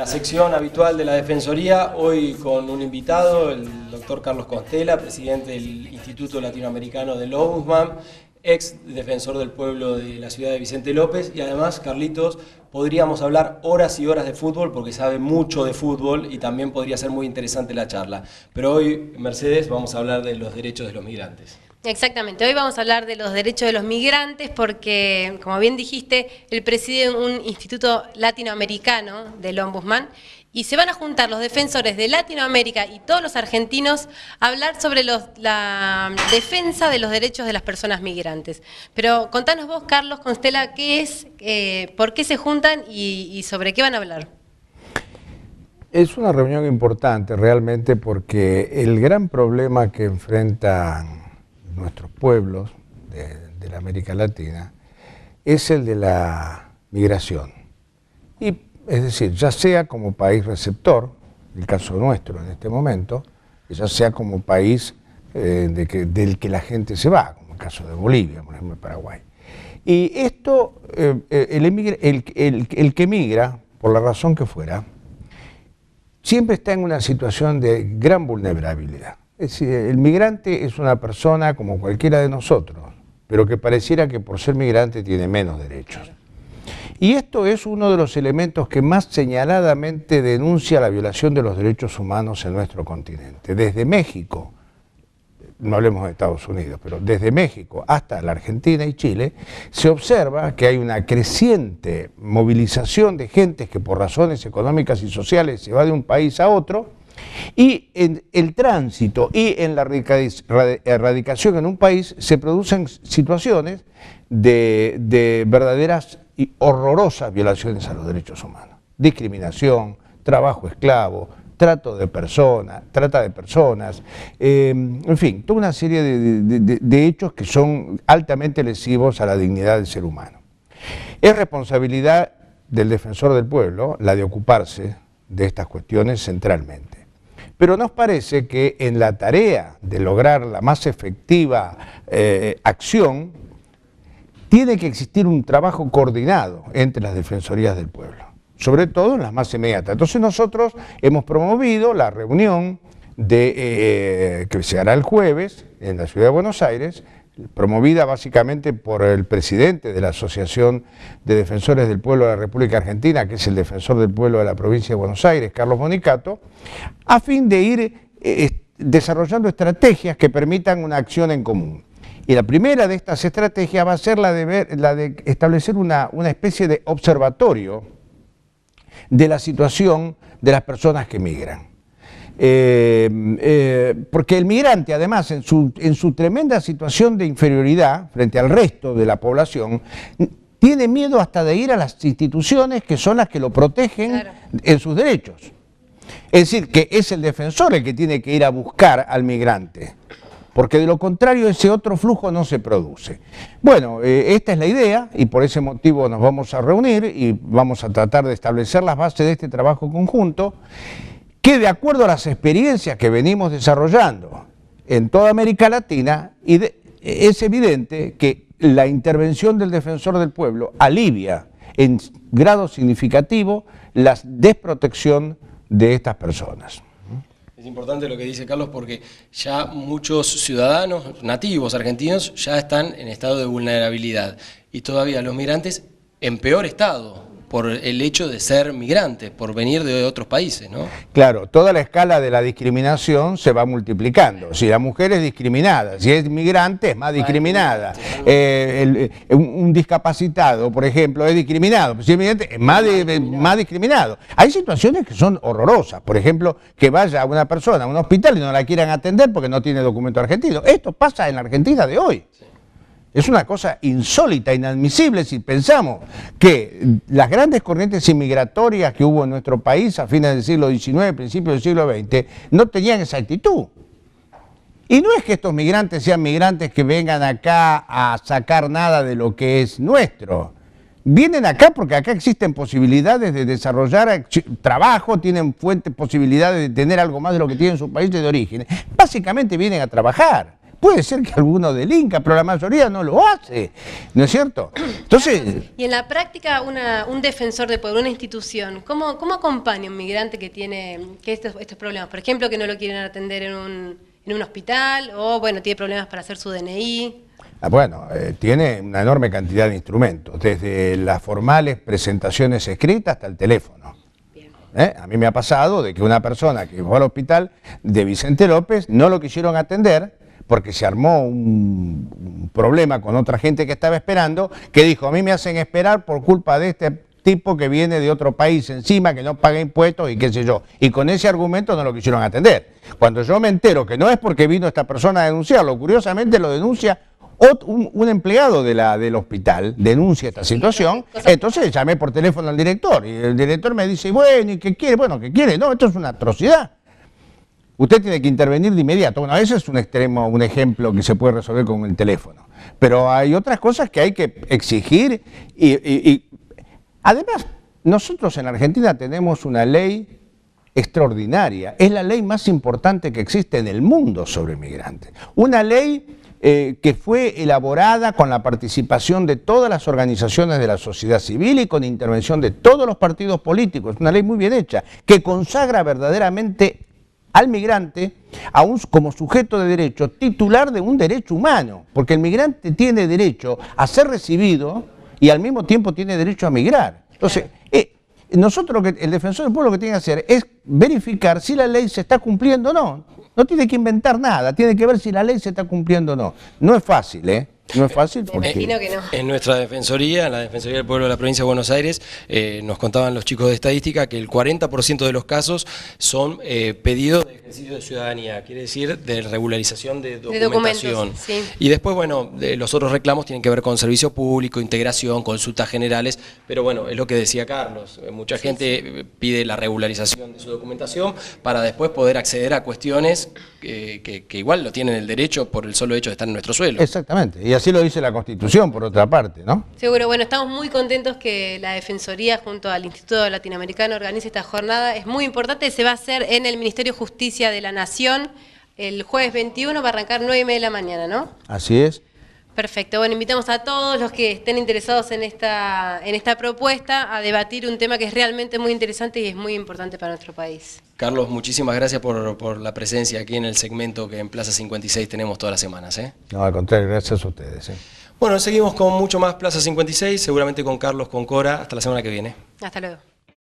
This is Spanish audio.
la sección habitual de la Defensoría, hoy con un invitado, el doctor Carlos Constella, presidente del Instituto Latinoamericano del Ombudsman, ex defensor del pueblo de la ciudad de Vicente López, y además, Carlitos, podríamos hablar horas y horas de fútbol porque sabe mucho de fútbol y también podría ser muy interesante la charla. Pero hoy, Mercedes, vamos a hablar de los derechos de los migrantes. Exactamente, hoy vamos a hablar de los derechos de los migrantes porque, como bien dijiste, él preside un instituto latinoamericano del Ombudsman y se van a juntar los defensores de Latinoamérica y todos los argentinos a hablar sobre la defensa de los derechos de las personas migrantes. Pero contanos vos, Carlos Constella, qué es, por qué se juntan y sobre qué van a hablar. Es una reunión importante realmente porque el gran problema que enfrentan nuestros pueblos de la América Latina es el de la migración. Y es decir, ya sea como país receptor, el caso nuestro en este momento, ya sea como país del que la gente se va, como el caso de Bolivia, por ejemplo, Paraguay. Y esto, el que migra, por la razón que fuera, siempre está en una situación de gran vulnerabilidad. Es decir, el migrante es una persona como cualquiera de nosotros, pero que pareciera que por ser migrante tiene menos derechos. Y esto es uno de los elementos que más señaladamente denuncia la violación de los derechos humanos en nuestro continente. Desde México, no hablemos de Estados Unidos, pero desde México hasta la Argentina y Chile, se observa que hay una creciente movilización de gente que por razones económicas y sociales se va de un país a otro, y en el tránsito y en la erradicación en un país se producen situaciones de verdaderas y horrorosas violaciones a los derechos humanos. Discriminación, trabajo esclavo, trata de personas, en fin, toda una serie de hechos que son altamente lesivos a la dignidad del ser humano. Es responsabilidad del defensor del pueblo la de ocuparse de estas cuestiones centralmente. Pero nos parece que en la tarea de lograr la más efectiva acción, tiene que existir un trabajo coordinado entre las defensorías del pueblo, sobre todo en las más inmediatas. Entonces nosotros hemos promovido la reunión que se hará el jueves en la ciudad de Buenos Aires, promovida básicamente por el presidente de la Asociación de Defensores del Pueblo de la República Argentina, que es el defensor del pueblo de la provincia de Buenos Aires, Carlos Monicato, a fin de ir desarrollando estrategias que permitan una acción en común. Y la primera de estas estrategias va a ser la de establecer una especie de observatorio de la situación de las personas que migran. Porque el migrante, además, en su tremenda situación de inferioridad frente al resto de la población, tiene miedo hasta de ir a las instituciones que son las que lo protegen, claro, en sus derechos. Es decir, que es el defensor el que tiene que ir a buscar al migrante, porque de lo contrario ese otro flujo no se produce. Bueno, esta es la idea y por ese motivo nos vamos a reunir y vamos a tratar de establecer las bases de este trabajo conjunto, que de acuerdo a las experiencias que venimos desarrollando en toda América Latina, es evidente que la intervención del defensor del pueblo alivia en grado significativo la desprotección de estas personas. Es importante lo que dice Carlos porque ya muchos ciudadanos nativos argentinos ya están en estado de vulnerabilidad y todavía los migrantes en peor estado por el hecho de ser migrantes, por venir de otros países, ¿no? Claro, toda la escala de la discriminación se va multiplicando. Si la mujer es discriminada, si es migrante es más discriminada. Un discapacitado, por ejemplo, es discriminado. Si es migrante es más discriminado. Hay situaciones que son horrorosas. Por ejemplo, que vaya una persona a un hospital y no la quieran atender porque no tiene documento argentino. Esto pasa en la Argentina de hoy. Es una cosa insólita, inadmisible si pensamos que las grandes corrientes inmigratorias que hubo en nuestro país a fines del siglo XIX, principios del siglo XX, no tenían esa actitud. Y no es que estos migrantes sean migrantes que vengan acá a sacar nada de lo que es nuestro. Vienen acá porque acá existen posibilidades de desarrollar trabajo, tienen posibilidades de tener algo más de lo que tienen sus países de origen. Básicamente vienen a trabajar. Puede ser que alguno delinca, pero la mayoría no lo hace, ¿no es cierto? Entonces... Y en la práctica, un defensor de pueblo, una institución, ¿cómo acompaña a un migrante que tiene estos problemas? Por ejemplo, que no lo quieren atender en un hospital, o bueno, tiene problemas para hacer su DNI. Bueno, tiene una enorme cantidad de instrumentos, desde las formales presentaciones escritas hasta el teléfono. A mí me ha pasado de que una persona que fue al hospital de Vicente López no lo quisieron atender porque se armó un problema con otra gente que estaba esperando, que dijo, a mí me hacen esperar por culpa de este tipo que viene de otro país encima, que no paga impuestos y qué sé yo. Y con ese argumento no lo quisieron atender. Cuando yo me entero que no es porque vino esta persona a denunciarlo, curiosamente lo denuncia un empleado del hospital, denuncia esta situación, entonces llamé por teléfono al director, y el director me dice, bueno, ¿y qué quiere? Bueno, ¿qué quiere? No, esto es una atrocidad. Usted tiene que intervenir de inmediato. Bueno, ese es un extremo, un ejemplo que se puede resolver con el teléfono. Pero hay otras cosas que hay que exigir y además, nosotros en Argentina tenemos una ley extraordinaria. Es la ley más importante que existe en el mundo sobre migrantes. Una ley que fue elaborada con la participación de todas las organizaciones de la sociedad civil y con intervención de todos los partidos políticos. Una ley muy bien hecha, que consagra verdaderamente al migrante como sujeto de derecho, titular de un derecho humano, porque el migrante tiene derecho a ser recibido y al mismo tiempo tiene derecho a migrar. Entonces, nosotros el defensor del pueblo lo que tiene que hacer es verificar si la ley se está cumpliendo o no. No tiene que inventar nada, tiene que ver si la ley se está cumpliendo o no. No es fácil, ¿eh? No es fácil porque... Me imagino que no. En nuestra defensoría, en la Defensoría del Pueblo de la Provincia de Buenos Aires, nos contaban los chicos de estadística que el 40% de los casos son pedidos de ejercicio de ciudadanía, quiere decir de regularización de documentación. Sí. Y después, bueno, los otros reclamos tienen que ver con servicio público, integración, consultas generales, pero bueno, es lo que decía Carlos, mucha gente pide la regularización de su documentación para después poder acceder a cuestiones que igual lo tienen el derecho por el solo hecho de estar en nuestro suelo. Exactamente, y así lo dice la Constitución, por otra parte, ¿no? Seguro, bueno, estamos muy contentos que la Defensoría junto al Instituto Latinoamericano organice esta jornada. Es muy importante, se va a hacer en el Ministerio de Justicia de la Nación el jueves 21, va a arrancar 9:30 de la mañana, ¿no? Así es. Perfecto, bueno, invitamos a todos los que estén interesados en esta propuesta a debatir un tema que es realmente muy interesante y es muy importante para nuestro país. Carlos, muchísimas gracias por la presencia aquí en el segmento que en Plaza 56 tenemos todas las semanas. No, al contrario, gracias a ustedes. Bueno, seguimos con mucho más Plaza 56, seguramente con Carlos, con Cora, hasta la semana que viene. Hasta luego.